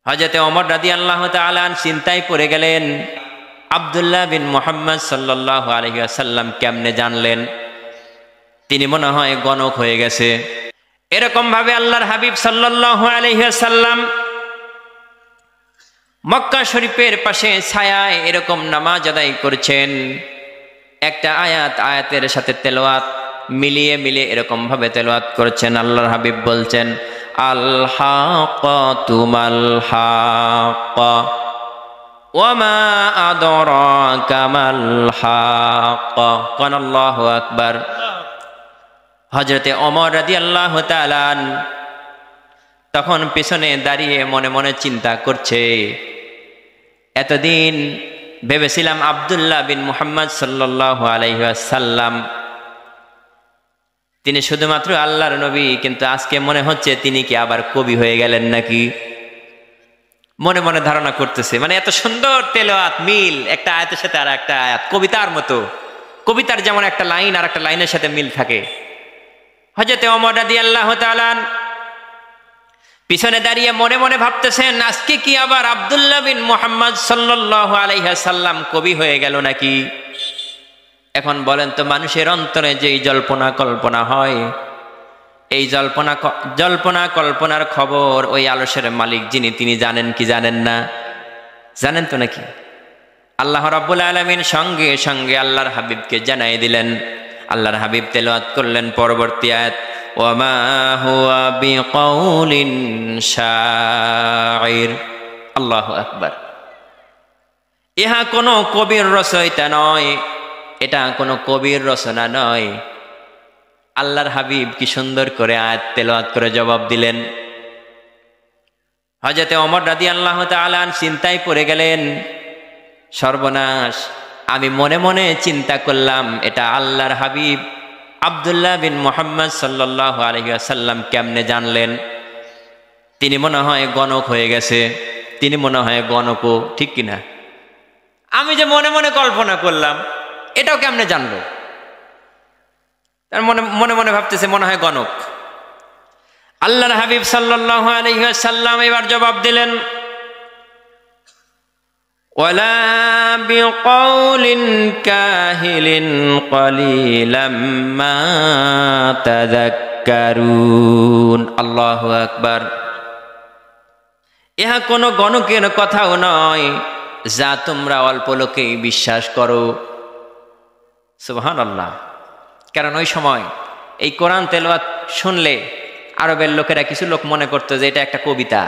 হযরতে ওমর রাদিয়াল্লাহু তাআলা চিন্তায় পড়ে গেলেন, আব্দুল্লাহ বিন মুহাম্মদ সাল্লাল্লাহু আলাইহি ওয়াসাল্লাম কেমনে জানলেন? তিনি মনে হয় গণক হয়ে গেছে। এরকম ভাবে আল্লাহর হাবিব সাল্লাল্লাহু আলাইহি ওয়াসাল্লাম মক্কা শরীফের পাশে ছায়ায় এরকম নামাজ আদায় করছেন। একটা আয়াতের সাথে তেলাওয়াত মিলিয়ে মিলিয়ে এরকম ভাবে তেলাওয়াত করছেন। আল্লাহর হাবিব বলছেন, আল হাক্কাতু মাল হাক্কা ওয়া মা আদরাকা মাল হাক্কা। কান আল্লাহু আকবার। হযরতে ওমর রাদিয়াল্লাহু তাআলা তখন পিছনে দাঁড়িয়ে মনে মনে চিন্তা করছে, এতদিন ভেবেছিলাম আব্দুল্লাহ বিন মুহাম্মদ সাল্লাল্লাহু আলাইহি ওয়াসাল্লাম তিনি শুধুমাত্র আল্লাহর নবী, কিন্তু আজকে মনে হচ্ছে তিনি কি আবার কবি হয়ে গেলেন নাকি? মনে মনে ধারণা করতেছে। মানে এত সুন্দর তেলাওয়াত, মিল একটা আয়াতের সাথে আর একটা আয়াত, কবিতার মতো। কবিতার যেমন একটা লাইন আর একটা লাইনের সাথে মিল থাকে। হযরতে ওমর রাদিয়াল্লাহু তাআলা পিছনে দাঁড়িয়ে মনে মনে ভাবতেছেন, আজকে কি আবার আব্দুল্লাহ বিন মুহাম্মদ সাল্লাল্লাহু আলাইহি ওয়াসাল্লাম কবি হয়ে গেল নাকি? এখন বলেন তো, মানুষের অন্তরে যেই জল্পনা কল্পনা হয়, এই জল্পনা কল্পনার খবর ওই আলসের মালিক যিনি, তিনি জানেন কি জানেন না? জানেন তো নাকি? আল্লাহ রাব্বুল আলামিন সঙ্গে সঙ্গে আল্লাহর হাবিবকে জানাই দিলেন। আল্লাহর হাবিব তেলাওয়াত করলেন পরবর্তী আয়াত, ওয়ামা হুয়া বিকাউলিন শাইর। আল্লাহু আকবার। ইহা কোনো কবির রচয়িতা নয়, এটা কোনো কবির রচনা নয়। আল্লাহর হাবিব কি সুন্দর করে আয়াত তেলাওয়াত করে জবাব দিলেন। হযরতে ওমর রাদিয়াল্লাহু তাআলা চিন্তায় পড়ে গেলেন, সর্বনাশ, আমি মনে মনে চিন্তা করলাম এটা আল্লাহর হাবিব আব্দুল্লাহ বিন মুহাম্মদ সাল্লাল্লাহু আলাইহি ওয়াসাল্লাম কেমনে জানলেন? তিনি মনে হয় গণক হয়ে গেছে, তিনি মনে হয় গণকও, ঠিক কিনা? আমি যে মনে মনে কল্পনা করলাম, এটাও কেমনে জানলো? তার মনে মনে ভাবতেছে মনে হয় গণক। আল্লাহর হাবিব সাল্লাল্লাহু আলাইহি ওয়াসাল্লাম এবার জবাব দিলেন, ওয়ালা বিকাউলিন কাহিলিন কলিলাম মা তাযাক্কারুন। আল্লাহু আকবার। ইহা কোনো গণকের কথাও নয় যা তোমরা অল্প লোকেই বিশ্বাস করো। সুবহানাল্লাহ। কারণ ওই সময় এই কোরআন তেলাওয়াত শুনলে আরবের লোকেরা, কিছু লোক মনে করতো যে এটা একটা কবিতা।